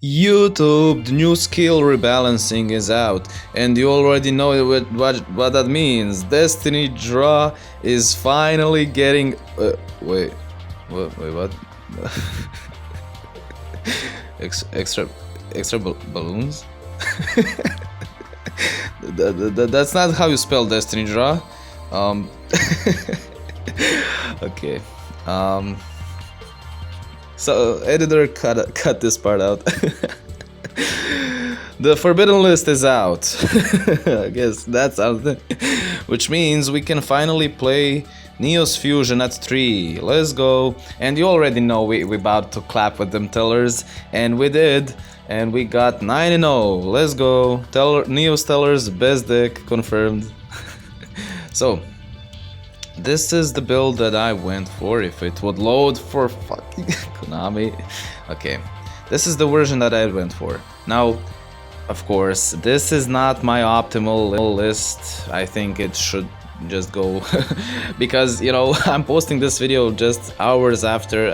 YouTube, the new skill rebalancing is out, and you already know what that means. Destiny Draw is finally getting. Wait, what? extra balloons? That's not how you spell Destiny Draw. Okay. So editor cut this part out. The forbidden list is out. I guess that's out there. Which means we can finally play NEOS Fusion at 3. Let's go. And you already know we about to clap with them tellers, and we did. And we got 9-0. Let's go. NEOS tellers best deck confirmed. So this is the build that I went for, if it would load for fucking Konami. Okay, this is the version that I went for. Now, of course, this is not my optimal list. I think it should just go because, you know, I'm posting this video just hours after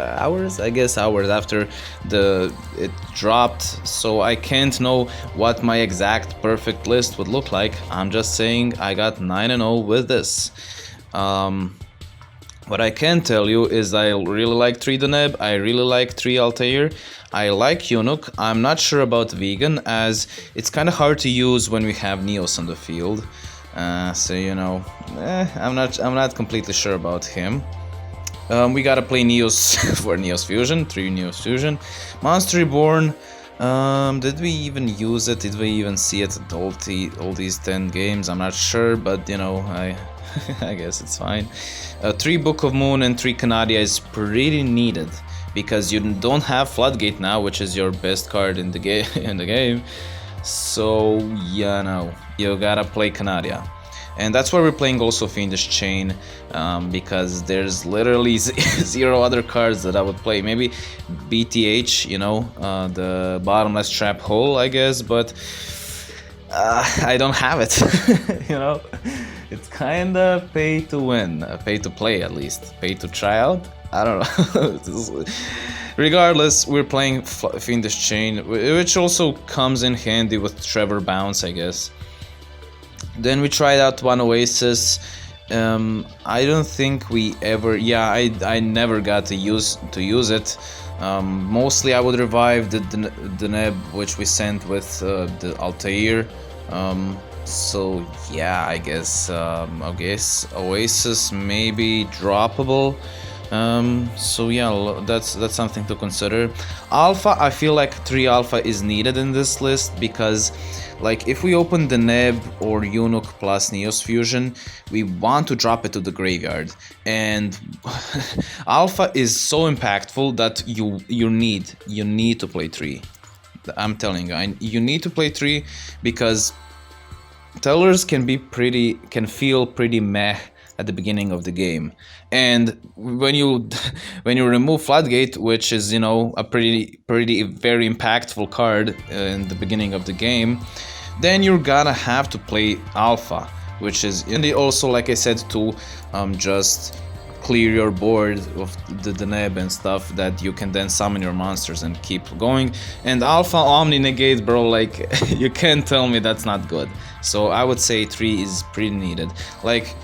it dropped, so I can't know what my exact perfect list would look like. I'm just saying I got 9-0 with this. What I can tell you is I really like 3 Deneb, I really like 3 Altair, I like Eunuch. I'm not sure about Vegan, as it's kind of hard to use when we have NEOS on the field. So, you know, I'm not completely sure about him. We gotta play NEOS for NEOS Fusion, 3 NEOS Fusion. Monster Reborn, did we even use it? Did we even see it at all these 10 games? I'm not sure, but, you know, I guess it's fine. 3 Book of Moon and 3 Canadia is pretty needed, because you don't have Floodgate now, which is your best card in the game. So yeah, no, you gotta play Canadia. And that's why we're playing also Fiendish Chain, because there's literally 0 other cards that I would play. Maybe BTH, you know, the Bottomless Trap Hole, I guess, but I don't have it. You know, it's kinda pay to win, pay to play at least, pay to try out. I don't know. Regardless, we're playing Fiendish Chain, which also comes in handy with Trevor Bounce, I guess. Then we tried out one Oasis. I don't think we ever. Yeah, I never got to use it. Mostly I would revive the Neb, which we sent with the Altair. So yeah, I guess Oasis maybe droppable. So yeah, that's something to consider. Alpha, I feel like 3 Alpha is needed in this list, because like if we open the Neb or Eunuch plus NEOS Fusion, we want to drop it to the graveyard, and Alpha is so impactful that you need to play 3. I'm telling you, you need to play 3, because Tellars can feel pretty meh at the beginning of the game, and when you remove Floodgate, which is, you know, a very impactful card in the beginning of the game, then you're gonna have to play Alpha, which is, and also, like I said, to just clear your board of the Deneb and stuff, that you can then summon your monsters and keep going. And Alpha Omni Negate, bro, like you can't tell me that's not good. So I would say 3 is pretty needed. Like,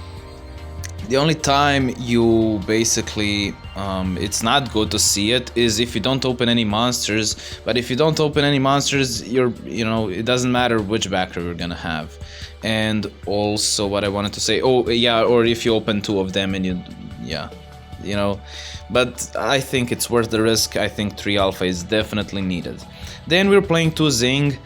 the only time you basically it's not good to see it is if you don't open any monsters. But if you don't open any monsters, you know, it doesn't matter which backer you're gonna have. And also, what I wanted to say, oh yeah, or if you open 2 of them and you know, but I think it's worth the risk. I think 3 Alpha is definitely needed. Then we're playing 2 Zing.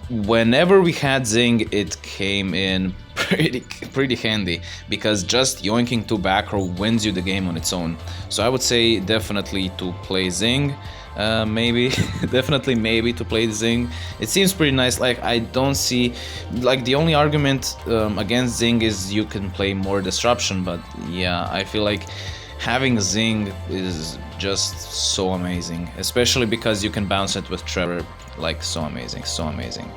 Whenever we had Zing, it came in pretty handy, because just yoinking 2 back row wins you the game on its own. So I would say definitely to play Zing. Maybe definitely maybe to play Zing. It seems pretty nice. Like, I don't see, like, the only argument against Zing is you can play more disruption, but yeah, I feel like having Zing is just so amazing, especially because you can bounce it with Trevor. Like, so amazing, so amazing.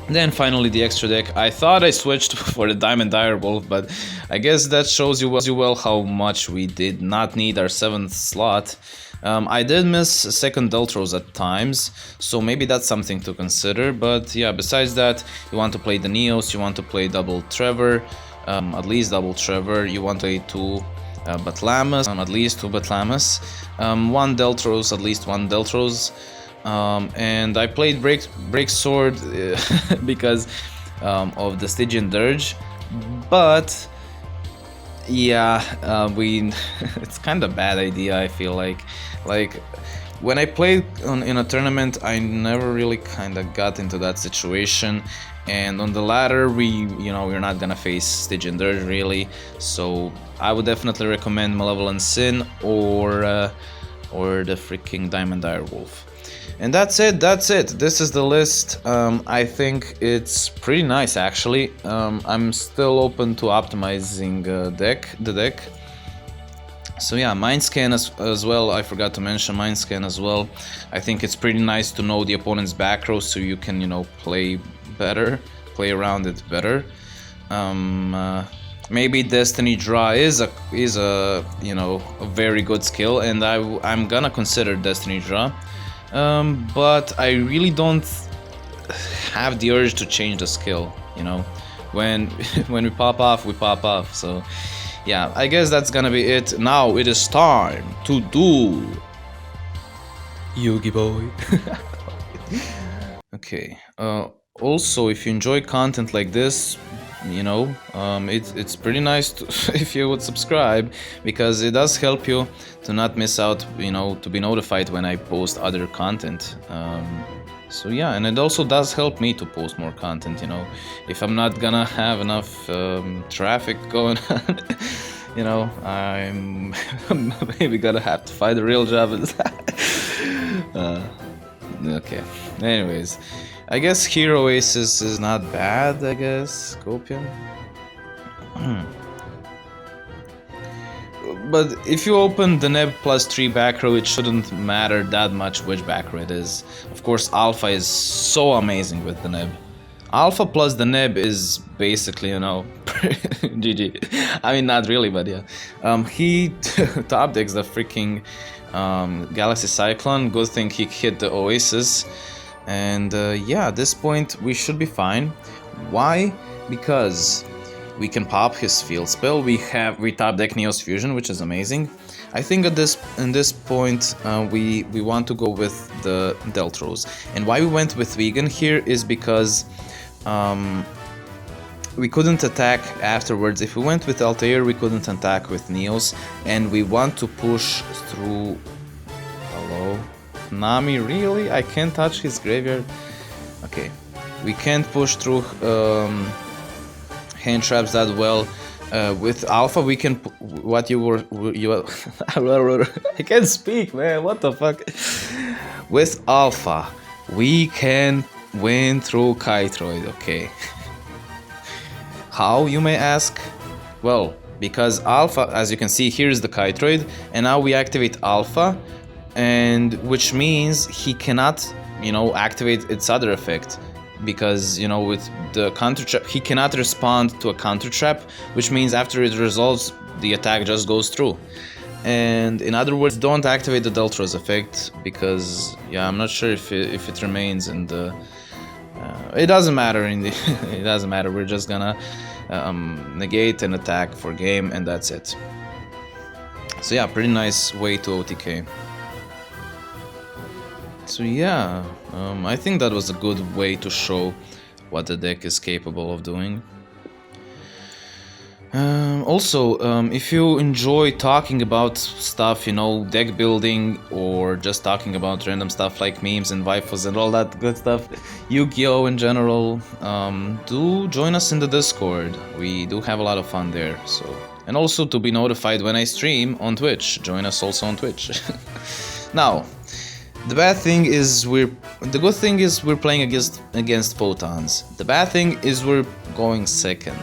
Then finally the extra deck. I thought I switched for the Diamond Direwolf, but I guess that shows you well how much we did not need our 7th slot. I did miss second Deltros at times, so maybe that's something to consider. But yeah, besides that, you want to play the NEOS, you want to play double Trevor, at least double Trevor, you want to play two Batlamas, at least two Batlamas, one Deltros, at least one Deltros, and I played Break Sword because of the Stygian Dirge, but yeah, it's kind of bad idea, I feel like when I played in a tournament, I never really kind of got into that situation, and on the ladder we're not gonna face Stygian Dirge really, so I would definitely recommend Malevolent Sin or the freaking Diamond Direwolf. And that's it. This is the list. I think it's pretty nice actually. I'm still open to optimizing the deck. So yeah, Mind Scan as well. I forgot to mention Mind Scan as well. I think it's pretty nice to know the opponent's back row so you can, play around it better. Maybe Destiny Draw is a very good skill, and I'm gonna consider Destiny Draw. But I really don't have the urge to change the skill, when we pop off, we pop off. So yeah, I guess that's gonna be it. Now it is time to do Yugi Boy. Okay, also if you enjoy content like this, it's pretty nice if you would subscribe, because it does help you to not miss out, to be notified when I post other content. So yeah, and it also does help me to post more content, if I'm not gonna have enough traffic going on, I'm maybe gonna have to find a real job. Okay, anyways, I guess Hero Oasis is not bad, I guess. Copium. But if you open the Neb +3 back row, it shouldn't matter that much which back row it is. Of course, Alpha is so amazing with the Neb. Alpha plus the Neb is basically, GG. I mean, not really, but yeah. He top decks the freaking Galaxy Cyclone. Good thing he hit the Oasis. And yeah, at this point we should be fine. Why? Because we can pop his field spell. We top deck NEOS Fusion, which is amazing. I think in this point we want to go with the Deltros. And why we went with Vegan here is because we couldn't attack afterwards. If we went with Altair, we couldn't attack with NEOS, and we want to push through. Hello? Nami, really? I can't touch his graveyard? Okay. We can't push through hand traps that well. With Alpha, we can... I can't speak, man. What the fuck? With Alpha, we can win through Kytroid, okay. How, you may ask? Well, because Alpha, as you can see, here's the Kytroid, and now we activate Alpha, and which means he cannot, activate its other effect, because, with the counter trap, he cannot respond to a counter trap, which means after it resolves, the attack just goes through. And in other words, don't activate the Deltros effect, because, yeah, I'm not sure if it remains in the... it doesn't matter it doesn't matter, we're just gonna negate and attack for game, and that's it. So yeah, pretty nice way to OTK. So yeah, I think that was a good way to show what the deck is capable of doing. Also, if you enjoy talking about stuff, deck building, or just talking about random stuff like memes and waifus and all that good stuff, Yu-Gi-Oh in general, do join us in the Discord. We do have a lot of fun there. So, and also to be notified when I stream on Twitch, join us also on Twitch. Now, the bad thing is the good thing is we're playing against Photons. The bad thing is we're going second.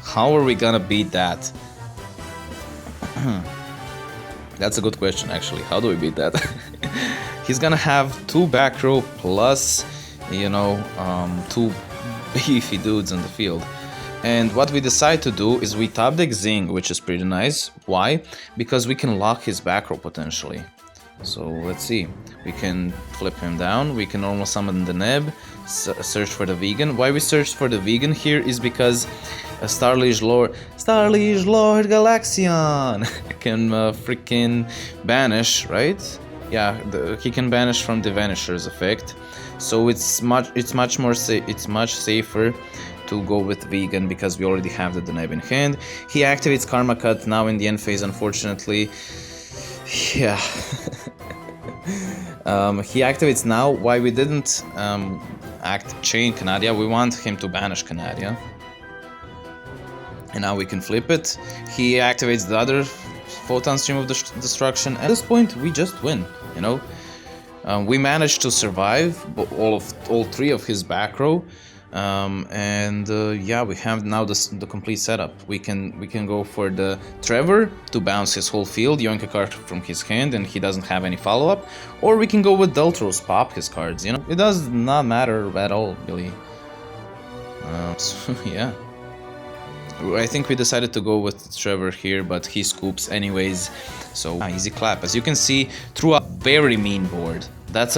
How are we gonna beat that? That's a good question, actually. How do we beat that? He's gonna have 2 back row plus, 2 beefy dudes on the field. And what we decide to do is we top deck Zing, which is pretty nice. Why? Because we can lock his back row potentially. So let's see. We can flip him down. We can normal summon the Neb. Search for the vegan. Why we search for the vegan here is because Starliege Lord Galaxion can freaking banish, right? Yeah, he can banish from the Vanisher's effect. So it's much safer to go with vegan because we already have the Deneb in hand. He activates Karma Cut now in the end phase, unfortunately. Yeah. He activates now. Why we didn't chain Canadia? We want him to banish Canadia. And now we can flip it. He activates the other Photon Stream of Destruction. At this point, we just win, you know. We managed to survive all three of his back row. Yeah, we have now the complete setup. We can go for the Trevor to bounce his whole field, yoink a card from his hand, and he doesn't have any follow-up. Or we can go with Deltros, pop his cards, you know. It does not matter at all, really. So, yeah. I think we decided to go with Trevor here, but he scoops anyways. So easy clap. As you can see, through a very mean board. That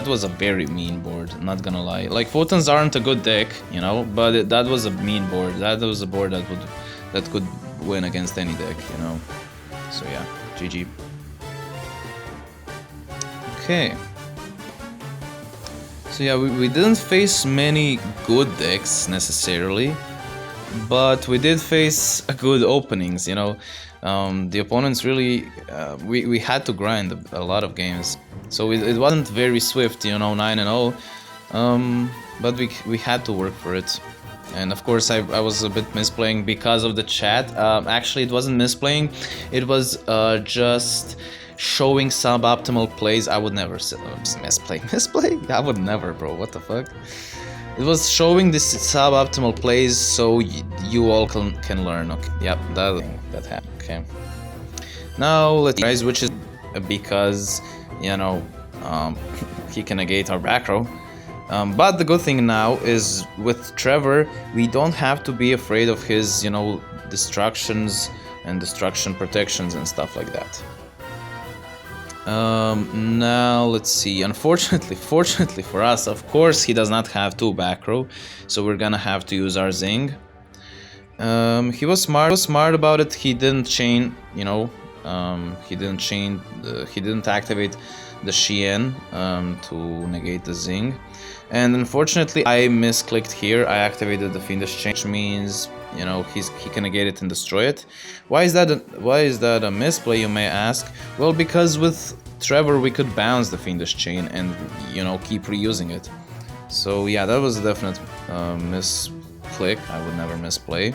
was a very mean board, not gonna lie. Like, Photons aren't a good deck, you know, but that was a mean board. That was a board that could win against any deck, you know. So yeah, GG. Okay. So yeah, we didn't face many good decks necessarily, but we did face a good openings, you know. The opponents really, we had to grind a lot of games. So it wasn't very swift, you know, 9-0, but we had to work for it. And of course I was a bit misplaying because of the chat. Actually, it wasn't misplaying, it was just showing suboptimal plays. I would never misplay? I would never, bro, what the fuck? It was showing this suboptimal plays so you all can learn. Okay, yep, that happened. Okay. Now let's guys, which is because, you know, he can negate our back row. But the good thing now is with Trevor, we don't have to be afraid of his, you know, destructions and destruction protections and stuff like that. Now let's see. Unfortunately, fortunately for us, of course, he does not have 2 back row, so we're gonna have to use our Zing. He was smart about it. He didn't chain, you know. He didn't activate the Shien to negate the Zing. And unfortunately, I misclicked here. I activated the Fiendish Chain, which means, you know, he can negate it and destroy it. Why is that a misplay, you may ask? Well, because with Trevor we could bounce the Fiendish Chain and, you know, keep reusing it. So yeah, that was a definite misclick. I would never misplay.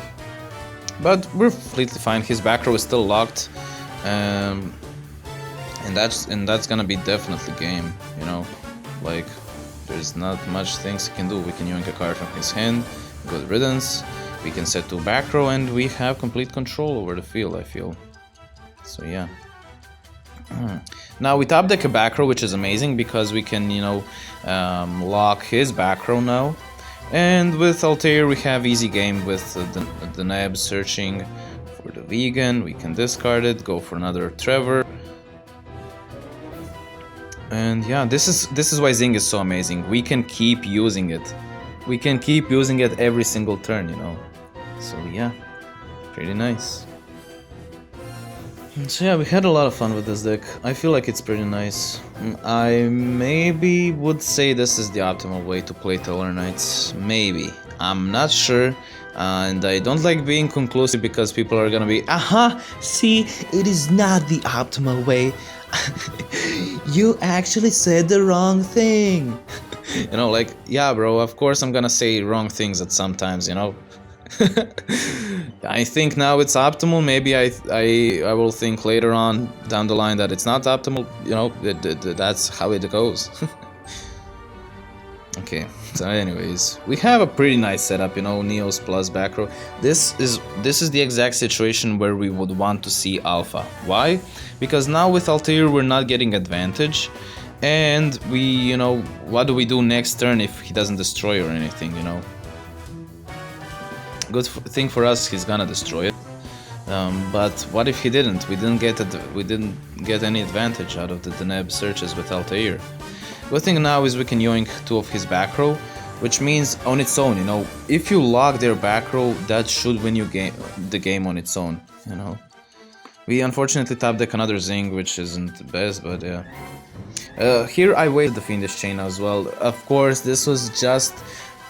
But we're completely fine. His back row is still locked. And that's gonna be definitely game, you know. Like, there's not much things he can do. We can yoink a card from his hand, good riddance. We can set 2 back row and we have complete control over the field, I feel. So yeah. Now we top deck a back row, which is amazing because we can, you know, lock his back row now. And with Altair we have easy game with the Neb searching for the vegan. We can discard it, go for another Trevor. And yeah, this is why Zing is so amazing. We can keep using it. We can keep using it every single turn, you know. So yeah, pretty nice. So yeah, we had a lot of fun with this deck. I feel like it's pretty nice. I maybe would say this is the optimal way to play Tellarknights. Maybe. I'm not sure. And I don't like being conclusive because people are gonna be, see, it is not the optimal way. You actually said the wrong thing. You know, like, yeah, bro, of course I'm gonna say wrong things at some times, you know. I think now it's optimal. Maybe I will think later on down the line that it's not optimal, you know. That's how it goes. Okay, so anyways, we have a pretty nice setup, you know, NEOS plus back row. This is the exact situation where we would want to see alpha. Why? Because now with Altair we're not getting advantage, and we, you know, what do we do next turn if he doesn't destroy or anything, you know? Good thing for us, he's gonna destroy it. But what if he didn't? We didn't get any advantage out of the Deneb searches with Altair. Good thing now is we can yoink 2 of his back row, which means on its own, you know, if you lock their back row, that should win you the game on its own, you know. We unfortunately top deck another Zing, which isn't the best, but yeah. Here I waited the Fiendish Chain as well. Of course, this was just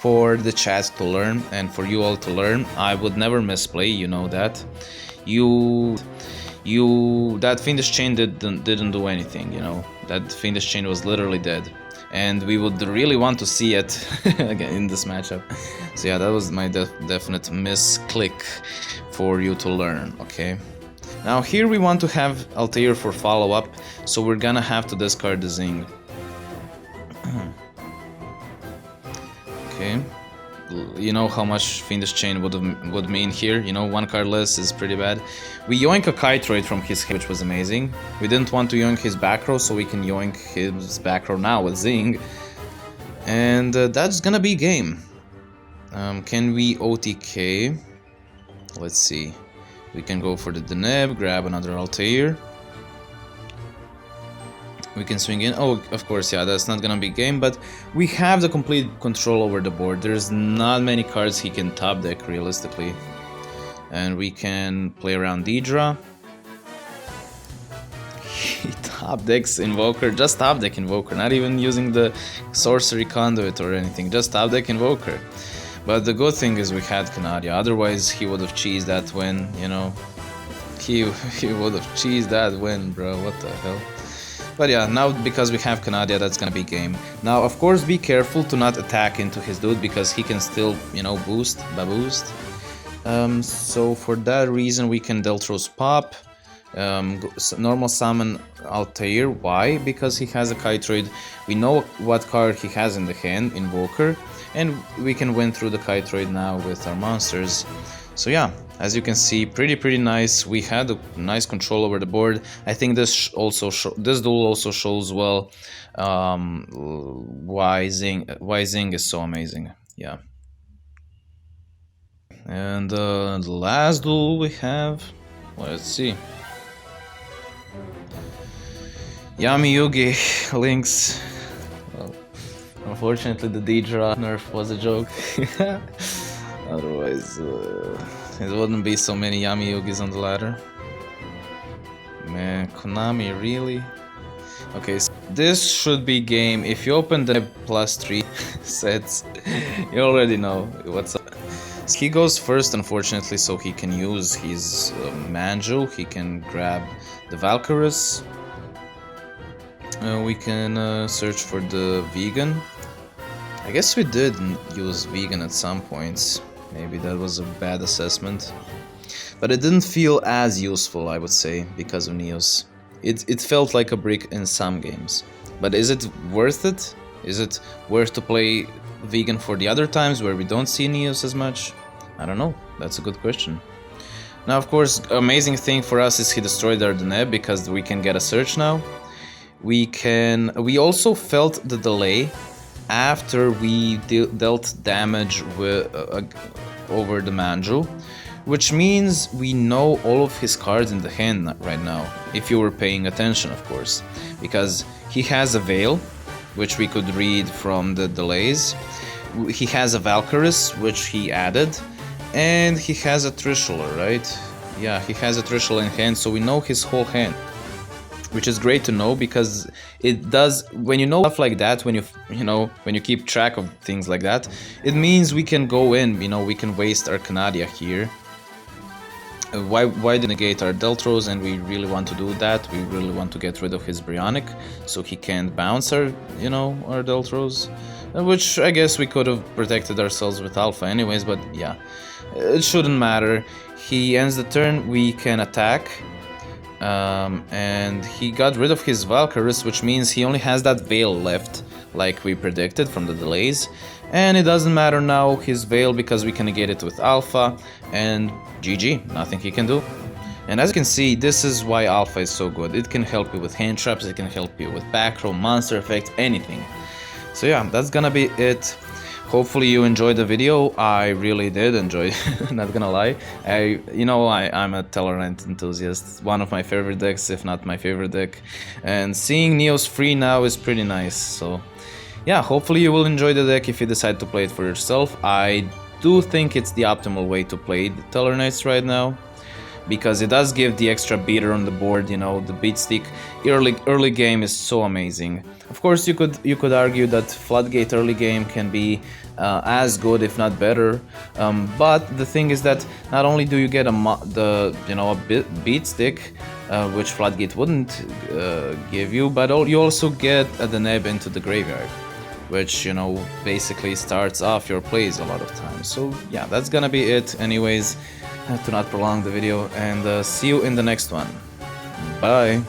for the chat to learn and for you all to learn. I would never misplay, you know that. That Fiendish Chain didn't do anything, you know. That Fiendish Chain was literally dead. And we would really want to see it again in this matchup. So yeah, that was my definite misclick for you to learn, okay? Now here we want to have Altair for follow-up, so we're gonna have to discard the Zing. Okay. You know how much Fiendish Chain would mean here, you know, 1 card less is pretty bad. We yoink a Kytroid from his hand, which was amazing. We didn't want to yoink his back row, so we can yoink his back row now with Zing. And that's gonna be game. Can we OTK? Let's see. We can go for the Deneb, grab another Altair. We can swing in. Oh, of course, yeah, that's not gonna be game, but we have the complete control over the board. There's not many cards he can top deck realistically. And we can play around Deidra. He top decks Invoker, just top deck Invoker, not even using the Sorcery Conduit or anything, just top deck Invoker. But the good thing is we had Canadia, otherwise he would have cheesed that win, you know. He would have cheesed that win, bro, what the hell. But yeah, now because we have Canadia, that's gonna be game. Now, of course, be careful to not attack into his dude, because he can still, you know, boost. So for that reason, we can Deltros pop, normal summon Altair. Why? Because he has a Kytroid. We know what card he has in the hand, Invoker, and we can win through the Kytroid now with our monsters. So yeah, as you can see, pretty nice. We had a nice control over the board. I think this duel also shows well why Zing is so amazing. Yeah. And the last duel we have, let's see. Yami Yugi links. Well, unfortunately, the Deidra nerf was a joke. Otherwise, it wouldn't be so many Yami Yugis on the ladder. Man, Konami, really? Okay, so this should be game. If you open the +3 sets, you already know what's up. He goes first, unfortunately, so he can use his Manju. He can grab the Valkyrus. We can search for the Vegan. I guess we did use Vegan at some points. Maybe that was a bad assessment. But it didn't feel as useful, I would say, because of NEOS. It felt like a brick in some games. But is it worth it? Is it worth to play Vegan for the other times where we don't see NEOS as much? I don't know. That's a good question. Now, of course, amazing thing for us is he destroyed our Deneb because we can get a search now. We also felt the delay after we dealt damage over the Manju, which means we know all of his cards in the hand right now, if you were paying attention, of course, because he has a Veil, which we could read from the delays. He has a Valkyrus, which he added, and he has a Trishula, right? Yeah, he has a Trishula in hand, so we know his whole hand, which is great to know, because it does, when you know stuff like that, when you keep track of things like that, it means we can go in, we can waste our Canadia here. Why negate our Deltros, and we really want to do that. We really want to get rid of his Brionic, so he can't bounce our, our Deltros, which I guess we could have protected ourselves with Alpha anyways, but yeah, it shouldn't matter. He ends the turn, we can attack. And he got rid of his Valkyrus, which means he only has that Veil left, like we predicted from the delays. And it doesn't matter now, his Veil, because we can negate it with Alpha, and GG, nothing he can do. And as you can see, this is why Alpha is so good. It can help you with hand traps, it can help you with back row, monster effect, anything. So yeah, that's gonna be it Hopefully you enjoyed the video. I really did enjoy it, not gonna lie. I'm a Tellarknight enthusiast, one of my favorite decks, if not my favorite deck. And seeing NEOS free now is pretty nice, so yeah, hopefully you will enjoy the deck if you decide to play it for yourself. I do think it's the optimal way to play the Tellarknights right now, because it does give the extra beater on the board, you know, the beat stick. Early game is so amazing. Of course, you could argue that Floodgate early game can be as good, if not better. But the thing is that not only do you get a beat stick, which Floodgate wouldn't give you, but you also get a Deneb into the graveyard, which, you know, basically starts off your plays a lot of times. So yeah, that's gonna be it anyways, to not prolong the video, and see you in the next one. Bye!